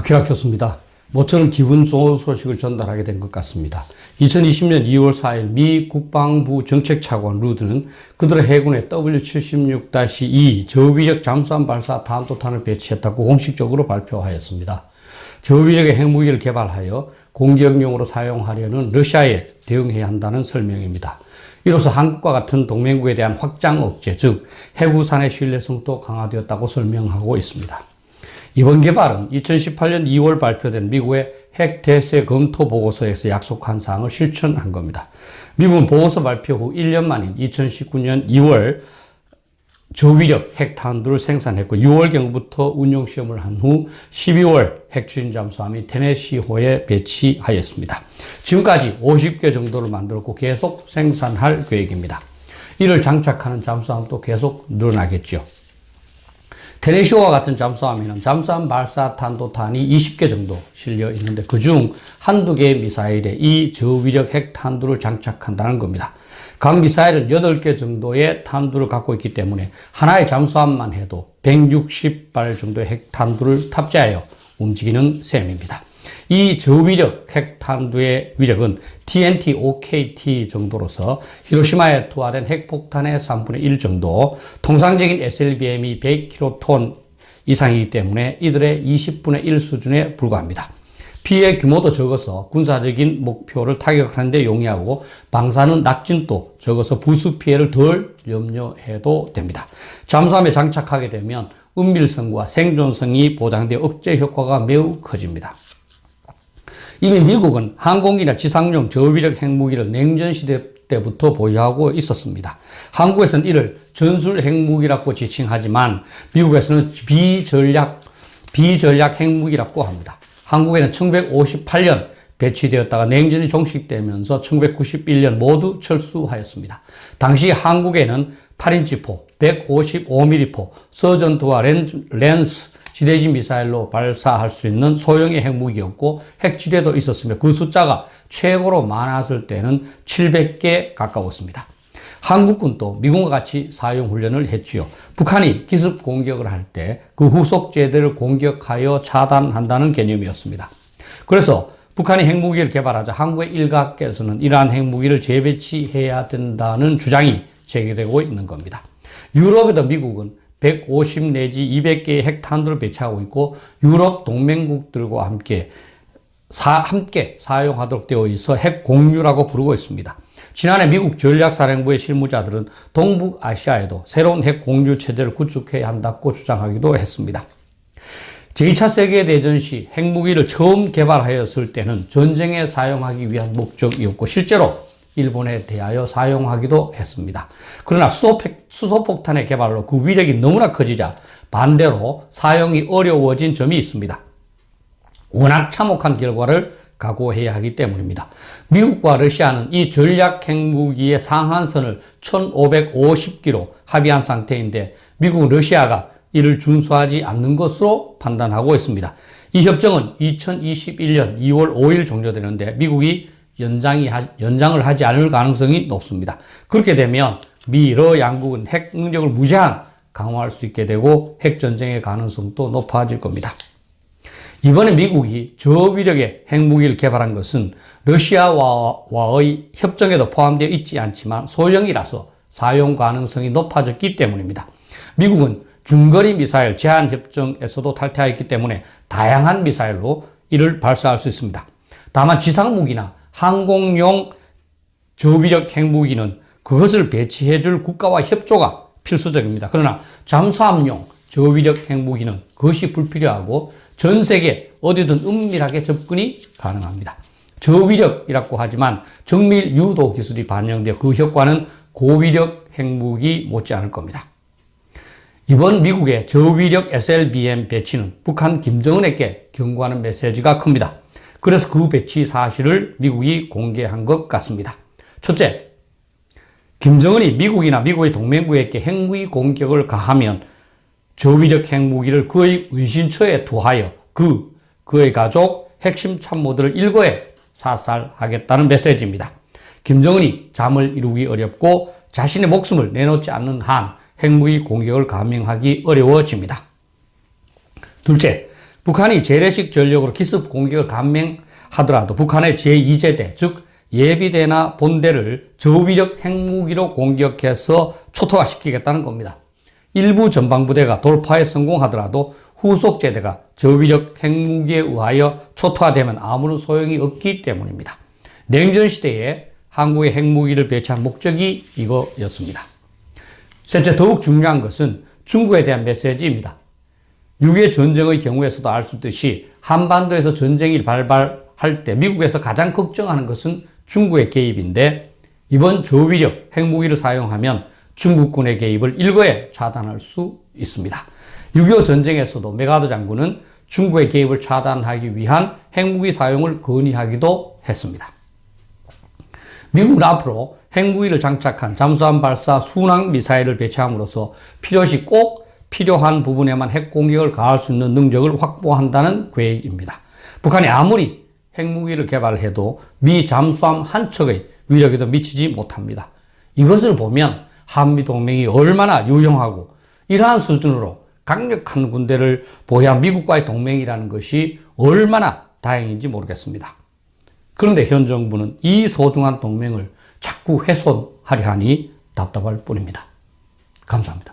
박희락 모처럼 기분 좋은 소식을 전달하게 된 것 같습니다. 2020년 2월 4일 미 국방부 정책차관 루드는 그들의 해군에 W-76-2 저위력 잠수함 발사 탄도탄을 배치했다고 공식적으로 발표하였습니다. 저위력의 핵무기를 개발하여 공격용으로 사용하려는 러시아에 대응해야 한다는 설명입니다. 이로써 한국과 같은 동맹국에 대한 확장 억제, 즉 해구산의 신뢰성도 강화되었다고 설명하고 있습니다. 이번 개발은 2018년 2월 발표된 미국의 핵 대세 검토 보고서에서 약속한 사항을 실천한 겁니다. 미국은 보고서 발표 후 1년 만인 2019년 2월 저위력 핵탄두를 생산했고 6월경부터 운용 시험을 한 후 12월 핵추진 잠수함이 테네시호에 배치하였습니다. 지금까지 50개 정도를 만들었고 계속 생산할 계획입니다. 이를 장착하는 잠수함도 계속 늘어나겠죠. 테네시호와 같은 잠수함에는 잠수함 발사 탄도탄이 20개 정도 실려 있는데 그중 한두 개의 미사일에 이 저위력 핵탄두를 장착한다는 겁니다. 각 미사일은 8개 정도의 탄두를 갖고 있기 때문에 하나의 잠수함만 해도 160발 정도의 핵탄두를 탑재하여 움직이는 셈입니다. 이 저위력 핵탄두의 위력은 TNT, OKT 정도로서 히로시마에 투하된 핵폭탄의 3분의 1 정도, 통상적인 SLBM이 100킬로톤 이상이기 때문에 이들의 20분의 1 수준에 불과합니다. 피해 규모도 적어서 군사적인 목표를 타격하는 데 용이하고 방사능 낙진도 적어서 부수 피해를 덜 염려해도 됩니다. 잠수함에 장착하게 되면 은밀성과 생존성이 보장되어 억제 효과가 매우 커집니다. 이미 미국은 항공기나 지상용 저위력 핵무기를 냉전시대 때부터 보유하고 있었습니다. 한국에서는 이를 전술 핵무기라고 지칭하지만 미국에서는 비전략 핵무기라고 합니다. 한국에는 1958년 배치되었다가 냉전이 종식되면서 1991년 모두 철수하였습니다. 당시 한국에는 8인치포, 155mm포, 서전투와 렌스 지대지 미사일로 발사할 수 있는 소형의 핵무기였고 핵지대도 있었으며 그 숫자가 최고로 많았을 때는 700개 가까웠습니다. 한국군도 미국과 같이 사용 훈련을 했지요. 북한이 기습 공격을 할 때 그 후속 제대를 공격하여 차단한다는 개념이었습니다. 그래서 북한이 핵무기를 개발하자 한국의 일각에서는 이러한 핵무기를 재배치해야 된다는 주장이 제기되고 있는 겁니다. 유럽에도 미국은 150 내지 200개의 핵탄두를 배치하고 있고 유럽 동맹국들과 함께 사용하도록 되어 있어 핵공유라고 부르고 있습니다. 지난해 미국 전략사령부의 실무자들은 동북아시아에도 새로운 핵공유 체제를 구축해야 한다고 주장하기도 했습니다. 제2차 세계대전 시 핵무기를 처음 개발하였을 때는 전쟁에 사용하기 위한 목적이었고 실제로 일본에 대하여 사용하기도 했습니다. 그러나 수소폭탄의 개발로 그 위력이 너무나 커지자 반대로 사용이 어려워진 점이 있습니다. 워낙 참혹한 결과를 각오해야 하기 때문입니다. 미국과 러시아는 이 전략 핵무기의 상한선을 1550기로 합의한 상태인데 미국은 러시아가 이를 준수하지 않는 것으로 판단하고 있습니다. 이 협정은 2021년 2월 5일 종료되는데 미국이 연장을 하지 않을 가능성이 높습니다. 그렇게 되면 미, 러 양국은 핵 능력을 무제한 강화할 수 있게 되고 핵전쟁의 가능성도 높아질 겁니다. 이번에 미국이 저위력의 핵무기를 개발한 것은 러시아와의 협정에도 포함되어 있지 않지만 소형이라서 사용 가능성이 높아졌기 때문입니다. 미국은 중거리 미사일 제한협정에서도 탈퇴하였기 때문에 다양한 미사일로 이를 발사할 수 있습니다. 다만 지상무기나 항공용 저위력 핵무기는 그것을 배치해줄 국가와 협조가 필수적입니다. 그러나 잠수함용 저위력 핵무기는 그것이 불필요하고 전 세계 어디든 은밀하게 접근이 가능합니다. 저위력이라고 하지만 정밀 유도 기술이 반영되어 그 효과는 고위력 핵무기 못지않을 겁니다. 이번 미국의 저위력 SLBM 배치는 북한 김정은에게 경고하는 메시지가 큽니다. 그래서 그 배치 사실을 미국이 공개한 것 같습니다. 첫째, 김정은이 미국이나 미국의 동맹국에게 핵무기 공격을 가하면 저위력 핵무기를 그의 은신처에 두하여 그의 가족, 핵심 참모들을 일거에 사살하겠다는 메시지입니다. 김정은이 잠을 이루기 어렵고 자신의 목숨을 내놓지 않는 한 핵무기 공격을 감행하기 어려워집니다. 둘째, 북한이 재래식 전력으로 기습 공격을 감행하더라도 북한의 제2제대, 즉 예비대나 본대를 저위력 핵무기로 공격해서 초토화시키겠다는 겁니다. 일부 전방부대가 돌파에 성공하더라도 후속 제대가 저위력 핵무기에 의하여 초토화되면 아무런 소용이 없기 때문입니다. 냉전시대에 한국의 핵무기를 배치한 목적이 이거였습니다. 셋째, 더욱 중요한 것은 중국에 대한 메시지입니다. 6.25 전쟁의 경우에서도 알 수 있듯이 한반도에서 전쟁이 발발할 때 미국에서 가장 걱정하는 것은 중국의 개입인데, 이번 저위력 핵무기를 사용하면 중국군의 개입을 일거에 차단할 수 있습니다. 6.25 전쟁에서도 메가더 장군은 중국의 개입을 차단하기 위한 핵무기 사용을 건의하기도 했습니다. 미국은 앞으로 핵무기를 장착한 잠수함 발사 순항 미사일을 배치함으로써 필요시 꼭 필요한 부분에만 핵 공격을 가할 수 있는 능력을 확보한다는 계획입니다. 북한이 아무리 핵무기를 개발해도 미 잠수함 한 척의 위력에도 미치지 못합니다. 이것을 보면 한미동맹이 얼마나 유용하고 이러한 수준으로 강력한 군대를 보유한 미국과의 동맹이라는 것이 얼마나 다행인지 모르겠습니다. 그런데 현 정부는 이 소중한 동맹을 자꾸 훼손하려 하니 답답할 뿐입니다. 감사합니다.